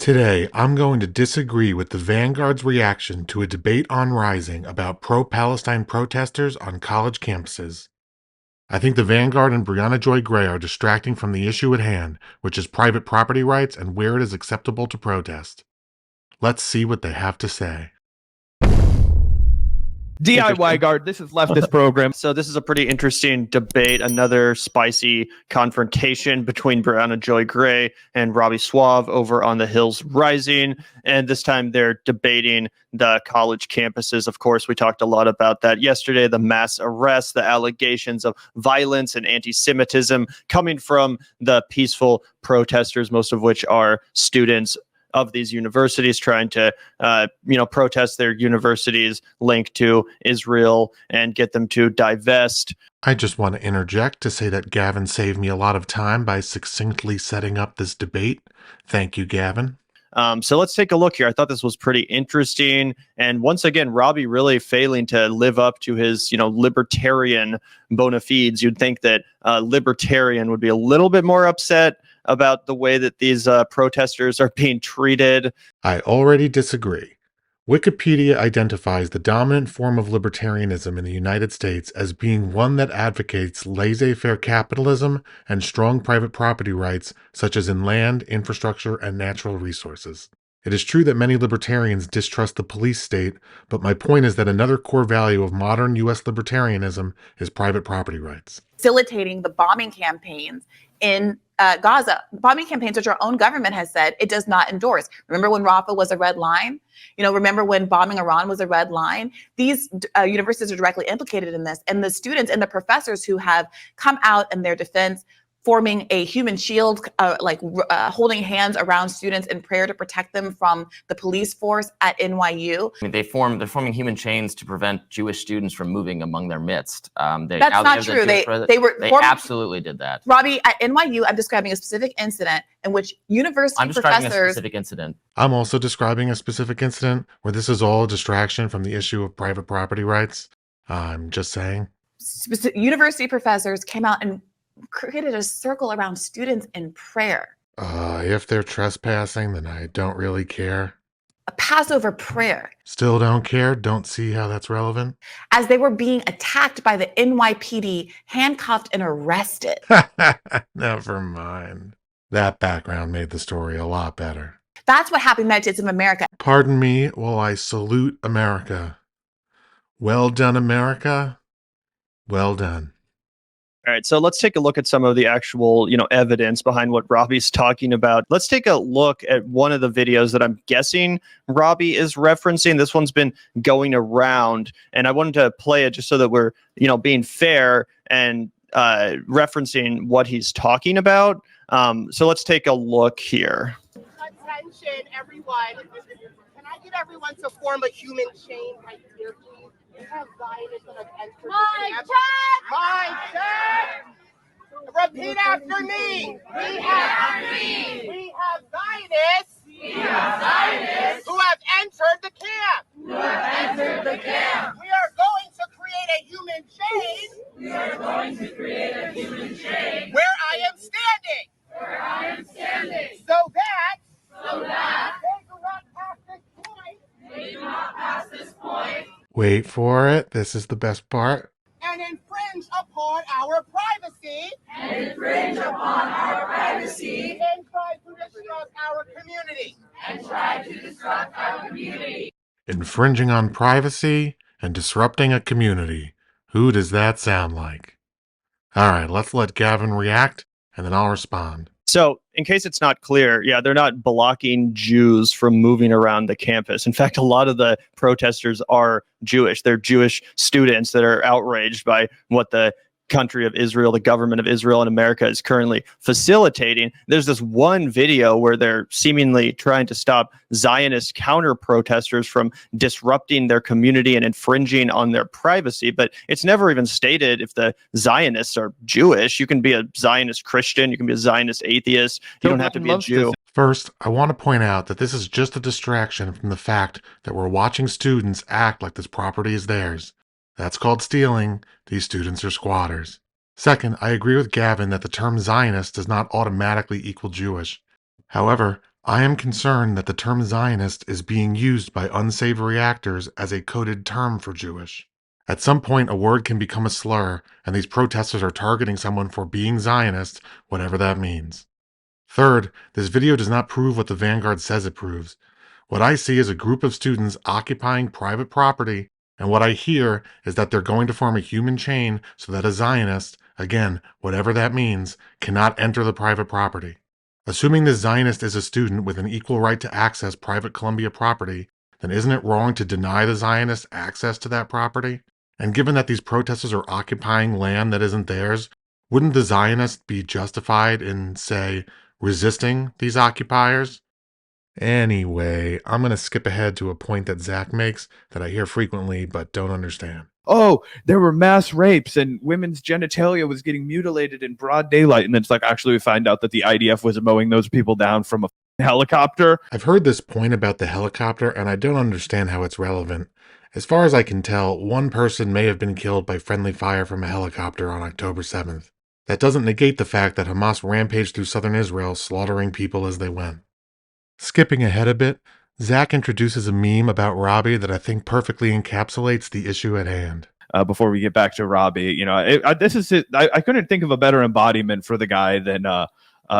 Today, I'm going to disagree with the Vanguard's reaction to a debate on Rising about pro-Palestine protesters on college campuses. I think the Vanguard and Brianna Joy Gray are distracting from the issue at hand, which is private property rights and where it is acceptable to protest. Let's see what they have to say. DIY Guard, this is Leftist Program. So this is a pretty interesting debate, another spicy confrontation between Brianna Joy Gray and Robbie Suave over on the Hills Rising. And this time they're debating the college campuses. Of course, we talked a lot about that yesterday, the mass arrests, the allegations of violence and anti-Semitism coming from the peaceful protesters, most of which are students of these universities trying to, protest their universities linked to Israel and get them to divest. I just want to interject to say that Gavin saved me a lot of time by succinctly setting up this debate. Thank you, Gavin. So let's take a look here. I thought this was pretty interesting. And once again, Robbie really failing to live up to his, libertarian bona fides. You'd think that a libertarian would be a little bit more upset about the way that these protesters are being treated. I already disagree. Wikipedia identifies the dominant form of libertarianism in the United States as being one that advocates laissez-faire capitalism and strong private property rights, such as in land, infrastructure, and natural resources. It is true that many libertarians distrust the police state, but my point is that another core value of modern U.S. libertarianism is private property rights. Facilitating the bombing campaigns in Gaza, bombing campaigns which our own government has said it does not endorse. Remember when Rafah was a red line? Remember when bombing Iran was a red line? These universities are directly implicated in this, and the students and the professors who have come out in their defense, forming a human shield, holding hands around students in prayer to protect them from the police force at NYU. I mean, they're forming human chains to prevent Jewish students from moving among their midst. That's not true. They absolutely did that. Robbie, at NYU, I'm describing a specific incident in which university professors. I'm describing a specific incident. I'm also describing a specific incident where this is all a distraction from the issue of private property rights. I'm just saying. University professors came out and created a circle around students in prayer. If they're trespassing, then I don't really care. A Passover prayer. Still don't care? Don't see how that's relevant? As they were being attacked by the NYPD, handcuffed and arrested. Never mind. That background made the story a lot better. That's what happened in the United States of America. Pardon me while I salute America. Well done, America. Well done. All right, so let's take a look at some of the actual, evidence behind what Robbie's talking about. Let's take a look at one of the videos that I'm guessing Robbie is referencing. This one's been going around, and I wanted to play it just so that we're, being fair and referencing what he's talking about. So let's take a look here. Attention, everyone. Can I get everyone to form a human chain right here, please? We have Zionists that have entered the camp. Repeat after me. We have Zionists. Who have entered the camp. We are going to create a human chain. Where I am standing. So that they do not pass this point. Wait for it. This is the best part. And infringe upon our privacy. And try to disrupt our community. Infringing on privacy and disrupting a community. Who does that sound like? All right, let's let Gavin react, and then I'll respond. So in case it's not clear, they're not blocking Jews from moving around the campus. In fact, a lot of the protesters are Jewish. They're Jewish students that are outraged by what the country of Israel, the government of Israel and America is currently facilitating. There's this one video where they're seemingly trying to stop Zionist counter-protesters from disrupting their community and infringing on their privacy, but it's never even stated if the Zionists are Jewish. You can be a Zionist Christian, you can be a Zionist atheist, you don't have to be a Jew. First, I want to point out that this is just a distraction from the fact that we're watching students act like this property is theirs. That's called stealing. These students are squatters. Second, I agree with Gavin that the term Zionist does not automatically equal Jewish. However, I am concerned that the term Zionist is being used by unsavory actors as a coded term for Jewish. At some point, a word can become a slur, and these protesters are targeting someone for being Zionist, whatever that means. Third, this video does not prove what the Vanguard says it proves. What I see is a group of students occupying private property, and what I hear is that they're going to form a human chain so that a Zionist, again, whatever that means, cannot enter the private property. Assuming this Zionist is a student with an equal right to access private Columbia property, then isn't it wrong to deny the Zionist access to that property? And given that these protesters are occupying land that isn't theirs, wouldn't the Zionists be justified in, say, resisting these occupiers? Anyway, I'm going to skip ahead to a point that Zach makes that I hear frequently but don't understand. Oh, there were mass rapes and women's genitalia was getting mutilated in broad daylight. And it's like, actually, we find out that the IDF was mowing those people down from a helicopter. I've heard this point about the helicopter, and I don't understand how it's relevant. As far as I can tell, one person may have been killed by friendly fire from a helicopter on October 7th. That doesn't negate the fact that Hamas rampaged through southern Israel, slaughtering people as they went. Skipping ahead a bit, Zach introduces a meme about Robbie that I think perfectly encapsulates the issue at hand. Before we get back to Robbie, you know, this is it. I couldn't think of a better embodiment for the guy than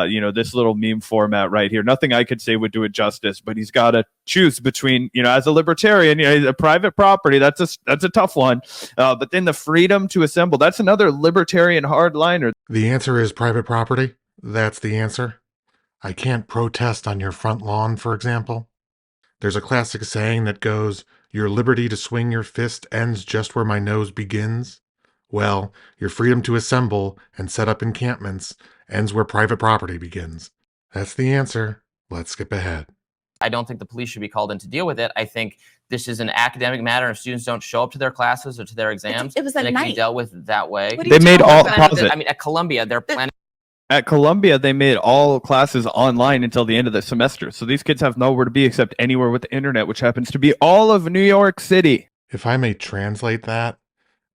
you know, this little meme format right here. Nothing I could say would do it justice, but he's got to choose between, you know, as a libertarian, you know, a private property, that's a tough one. But then the freedom to assemble, that's another libertarian hardliner. The answer is private property. That's the answer. I can't protest on your front lawn, for example. There's a classic saying that goes, "Your liberty to swing your fist ends just where my nose begins." Well, your freedom to assemble and set up encampments ends where private property begins. That's the answer. Let's skip ahead. I don't think the police should be called in to deal with it. I think this is an academic matter. If students don't show up to their classes or to their exams, It was then at it can be night. dealt with that way. What are you They made talking all about? pause it. I mean, at Columbia, they're planning. At Columbia, they made all classes online until the end of the semester. So these kids have nowhere to be except anywhere with the internet, which happens to be all of New York City. If I may translate that,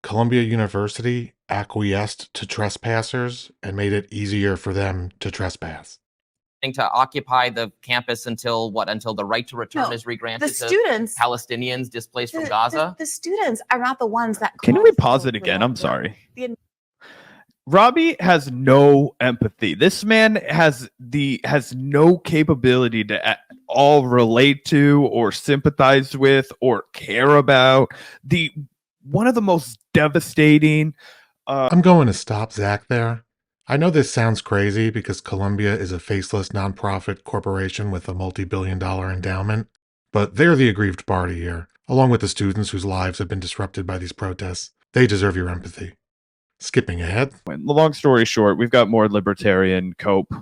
Columbia University acquiesced to trespassers and made it easier for them to trespass. To occupy the campus until what? Until the right to return No, is regranted The to students, Palestinians displaced from Gaza. the students are not the ones that. Can caused we the pause it whole again? I'm problem. sorry. The Robbie has no empathy. This man has no capability to at all relate to or sympathize with or care about the one of the most devastating. I'm going to stop Zach there. I know this sounds crazy because Columbia is a faceless nonprofit corporation with a multi-billion-dollar endowment, but they're the aggrieved party here, along with the students whose lives have been disrupted by these protests. They deserve your empathy. Skipping ahead. Long story short, we've got more libertarian cope.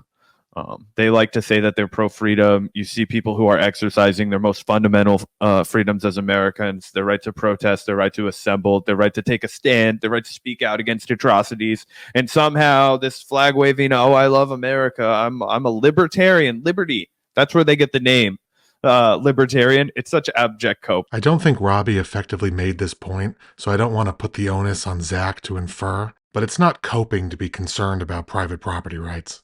They like to say that they're pro-freedom. You see people who are exercising their most fundamental freedoms as Americans, their right to protest, their right to assemble, their right to take a stand, their right to speak out against atrocities. And somehow this flag waving, oh, I love America, I'm a libertarian, liberty. That's where they get the name. Libertarian. It's such abject cope. I don't think Robbie effectively made this point, so I don't want to put the onus on Zach to infer, but it's not coping to be concerned about private property rights.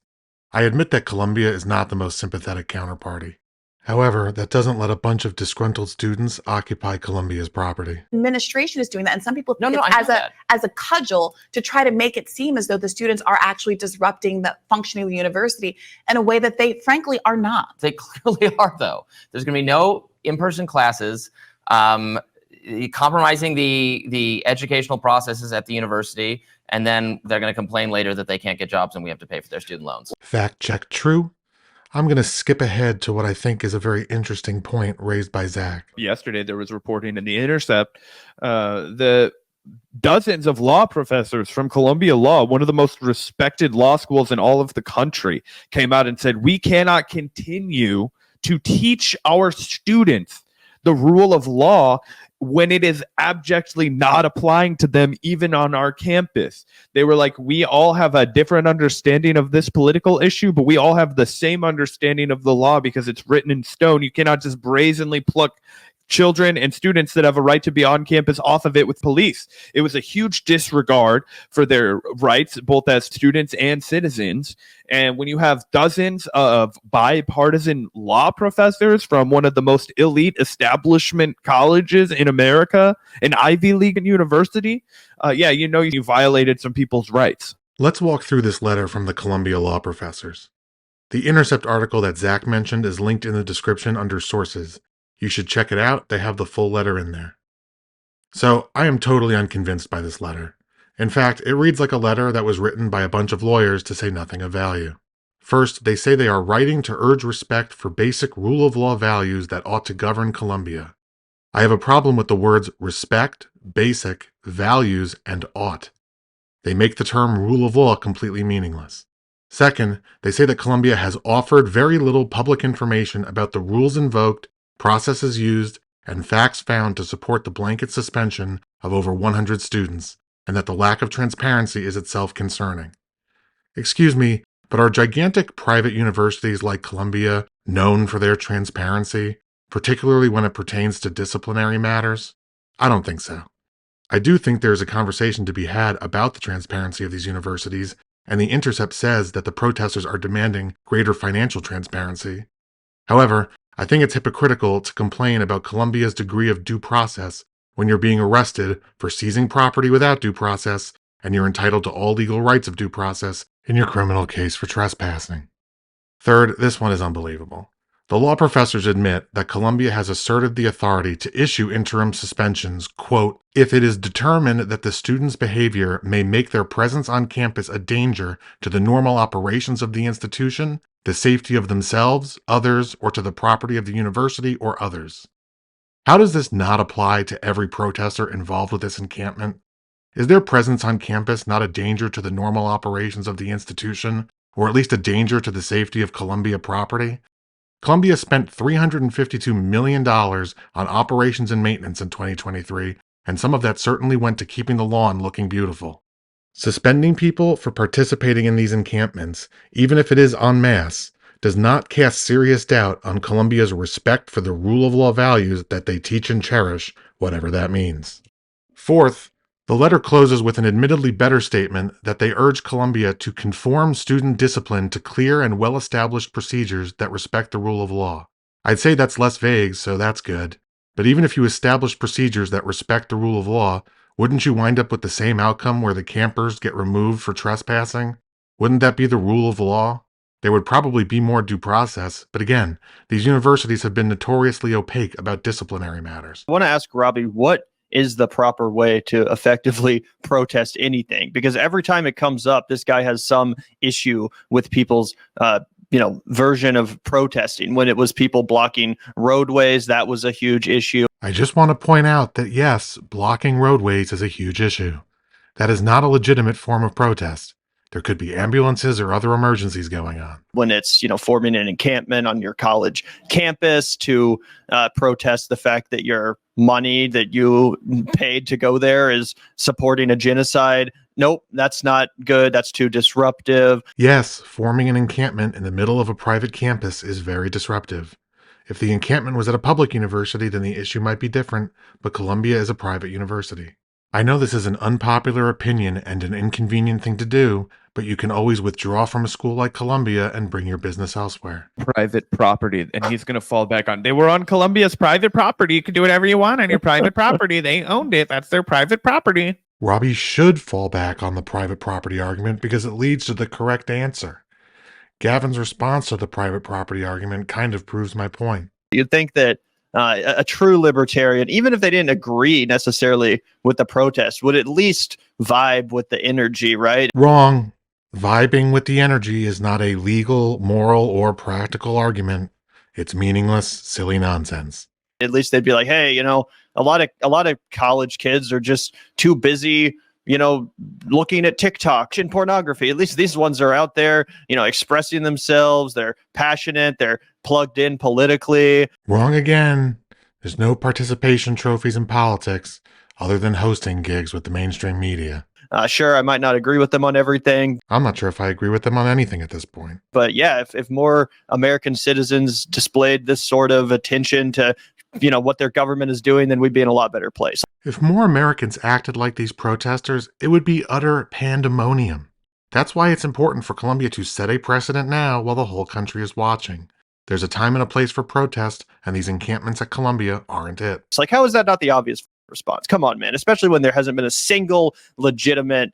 I admit that Columbia is not the most sympathetic counterparty. However, that doesn't let a bunch of disgruntled students occupy Columbia's property. administration is doing that, and some people No, think no, I it's know that. as a cudgel to try to make it seem as though the students are actually disrupting the functioning of the university in a way that they frankly are not. They clearly are, though. There's going to be no in-person classes, compromising the educational processes at the university, and then they're going to complain later that they can't get jobs and we have to pay for their student loans. Fact check true. I'm going to skip ahead to what I think is a very interesting point raised by Zach. Yesterday, there was reporting in The Intercept, the dozens of law professors from Columbia Law, one of the most respected law schools in all of the country, came out and said, we cannot continue to teach our students the rule of law when it is abjectly not applying to them, even on our campus. They were like, we all have a different understanding of this political issue, but we all have the same understanding of the law because it's written in stone. You cannot just brazenly pluck children and students that have a right to be on campus off of it with police. It was a huge disregard for their rights, both as students and citizens. And when you have dozens of bipartisan law professors from one of the most elite establishment colleges in America, an Ivy League university, you violated some people's rights. Let's walk through this letter from the Columbia law professors. The Intercept article that Zach mentioned is linked in the description under sources. You should check it out. They have the full letter in there. So I am totally unconvinced by this letter. In fact, it reads like a letter that was written by a bunch of lawyers to say nothing of value. First, they say they are writing to urge respect for basic rule of law values that ought to govern Columbia. I have a problem with the words respect, basic, values, and ought. They make the term rule of law completely meaningless. Second, they say that Columbia has offered very little public information about the rules invoked, processes used, and facts found to support the blanket suspension of over 100 students, and that the lack of transparency is itself concerning. Excuse me, but are gigantic private universities like Columbia known for their transparency, particularly when it pertains to disciplinary matters? I don't think so. I do think there is a conversation to be had about the transparency of these universities, and the Intercept says that the protesters are demanding greater financial transparency. However, I think it's hypocritical to complain about Columbia's degree of due process when you're being arrested for seizing property without due process and you're entitled to all legal rights of due process in your criminal case for trespassing. Third, this one is unbelievable. The law professors admit that Columbia has asserted the authority to issue interim suspensions, quote, if it is determined that the student's behavior may make their presence on campus a danger to the normal operations of the institution, the safety of themselves, others, or to the property of the university or others. How does this not apply to every protester involved with this encampment? Is their presence on campus not a danger to the normal operations of the institution, or at least a danger to the safety of Columbia property? Columbia spent $352 million on operations and maintenance in 2023, and some of that certainly went to keeping the lawn looking beautiful. Suspending people for participating in these encampments, even if it is en masse, does not cast serious doubt on Columbia's respect for the rule of law values that they teach and cherish, whatever that means. Fourth, the letter closes with an admittedly better statement that they urge Columbia to conform student discipline to clear and well-established procedures that respect the rule of law. I'd say that's less vague, so that's good. But even if you establish procedures that respect the rule of law, wouldn't you wind up with the same outcome where the campers get removed for trespassing? Wouldn't that be the rule of law? There would probably be more due process, but again, these universities have been notoriously opaque about disciplinary matters. I want to ask Robbie, what is the proper way to effectively protest anything? Because every time it comes up, this guy has some issue with people's version of protesting. When it was people blocking roadways, that was a huge issue. I just want to point out that yes, blocking roadways is a huge issue. That is not a legitimate form of protest. There could be ambulances or other emergencies going on. When it's, forming an encampment on your college campus to protest the fact that your money that you paid to go there is supporting a genocide. Nope, that's not good. That's too disruptive. Yes, forming an encampment in the middle of a private campus is very disruptive. If the encampment was at a public university, then the issue might be different, but Columbia is a private university. I know this is an unpopular opinion and an inconvenient thing to do, but you can always withdraw from a school like Columbia and bring your business elsewhere. Private property, and he's going to fall back on, they were on Columbia's private property. You can do whatever you want on your private property. They owned it. That's their private property. Robbie should fall back on the private property argument because it leads to the correct answer. Gavin's response to the private property argument kind of proves my point. You'd think that a true libertarian, even if they didn't agree necessarily with the protest, would at least vibe with the energy, right? Wrong. Vibing with the energy is not a legal, moral, or practical argument. It's meaningless, silly nonsense. At least they'd be like, hey, a lot of college kids are just too busy, looking at TikTok and pornography. At least these ones are out there, expressing themselves. They're passionate. They're plugged in politically. Wrong again. There's no participation trophies in politics other than hosting gigs with the mainstream media. Sure, I might not agree with them on everything. I'm not sure if I agree with them on anything at this point. But yeah, if more American citizens displayed this sort of attention to what their government is doing, then we'd be in a lot better place. If more Americans acted like these protesters, it would be utter pandemonium. That's why it's important for Colombia to set a precedent now while the whole country is watching. There's a time and a place for protest, and these encampments at Colombia aren't it. It's like, how is that not the obvious response? Come on, man. Especially when there hasn't been a single legitimate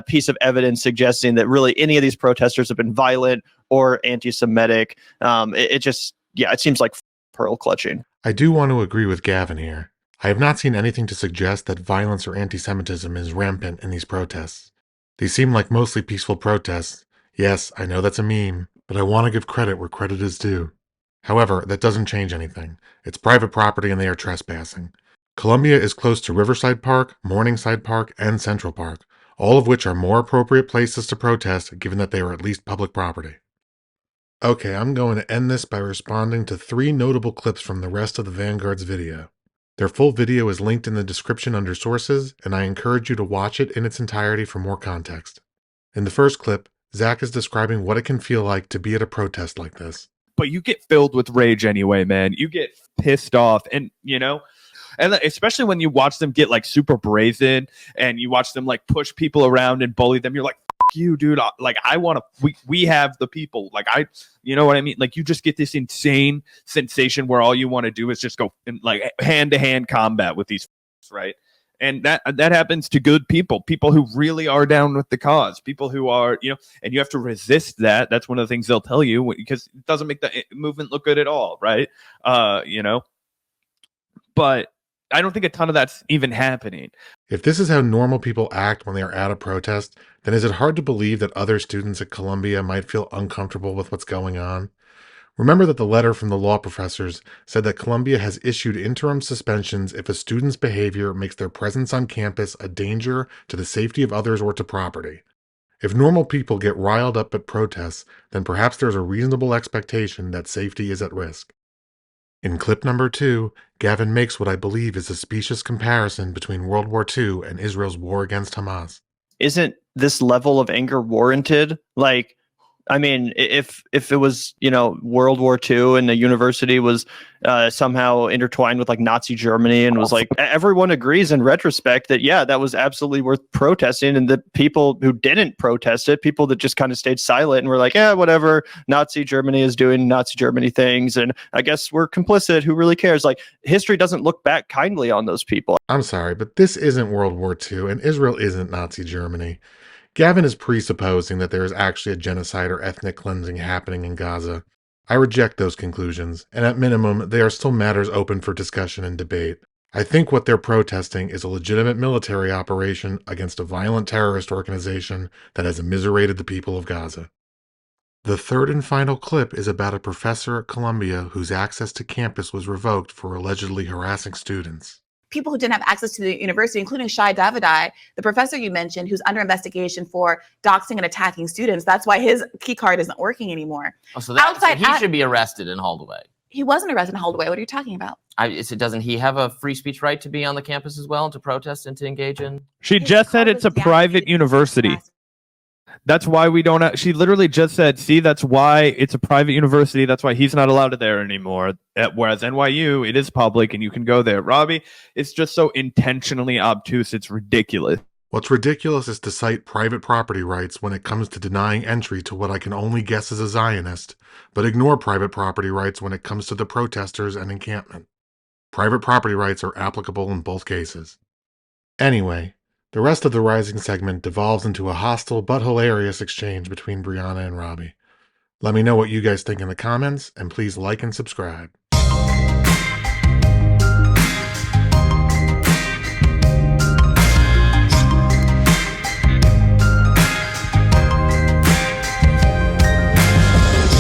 piece of evidence suggesting that really any of these protesters have been violent or anti-Semitic. It seems like pearl clutching. I do want to agree with Gavin here. I have not seen anything to suggest that violence or anti-Semitism is rampant in these protests. These seem like mostly peaceful protests. Yes, I know that's a meme, but I want to give credit where credit is due. However, that doesn't change anything. It's private property and they are trespassing. Columbia is close to Riverside Park, Morningside Park, and Central Park, all of which are more appropriate places to protest given that they are at least public property. Okay, I'm going to end this by responding to 3 notable clips from the rest of the Vanguard's video. Their full video is linked in the description under sources, and I encourage you to watch it in its entirety for more context. In the first clip, Zach is describing what it can feel like to be at a protest like this. But you get filled with rage anyway, man. You get pissed off, and and especially when you watch them get like super brazen and you watch them like push people around and bully them, you're like, F you, dude. Like, I want to, we have the people. Like, you know what I mean? Like, you just get this insane sensation where all you want to do is just go in like hand-to-hand combat with these, right? And that happens to good people who really are down with the cause, people who are, and you have to resist that. That's one of the things they'll tell you, because it doesn't make the movement look good at all, right? But I don't think a ton of that's even happening. If this is how normal people act when they are at a protest, then is it hard to believe that other students at Columbia might feel uncomfortable with what's going on? Remember that the letter from the law professors said that Columbia has issued interim suspensions if a student's behavior makes their presence on campus a danger to the safety of others or to property. If normal people get riled up at protests, then perhaps there's a reasonable expectation that safety is at risk. In clip number 2, Gavin makes what I believe is a specious comparison between World War II and Israel's war against Hamas. Isn't this level of anger warranted? Like, I mean, if it was, World War II and the university was somehow intertwined with like Nazi Germany and was like, everyone agrees in retrospect that, yeah, that was absolutely worth protesting. And the people who didn't protest it, people that just kind of stayed silent and were like, yeah, whatever, Nazi Germany is doing Nazi Germany things. And I guess we're complicit. Who really cares? Like, history doesn't look back kindly on those people. I'm sorry, but this isn't World War II and Israel isn't Nazi Germany. Gavin is presupposing that there is actually a genocide or ethnic cleansing happening in Gaza. I reject those conclusions, and at minimum, they are still matters open for discussion and debate. I think what they're protesting is a legitimate military operation against a violent terrorist organization that has immiserated the people of Gaza. The third and final clip is about a professor at Columbia whose access to campus was revoked for allegedly harassing students. People who didn't have access to the university, including Shai Davidai, the professor you mentioned, who's under investigation for doxing and attacking students. That's why his key card isn't working anymore. Oh, so he should be arrested and hauled away. He wasn't arrested and hauled away. What are you talking about? Doesn't he have a free speech right to be on the campus as well, to protest and to engage in? She just said it's a private university. That's why we don't. She literally just said, see, that's why it's a private university. That's why he's not allowed there anymore. Whereas NYU, it is public and you can go there. Robbie, it's just so intentionally obtuse. It's ridiculous. What's ridiculous is to cite private property rights when it comes to denying entry to what I can only guess is a Zionist, but ignore private property rights when it comes to the protesters and encampment. Private property rights are applicable in both cases. Anyway, the rest of the Rising segment devolves into a hostile but hilarious exchange between Brianna and Robbie. Let me know what you guys think in the comments, and please like and subscribe.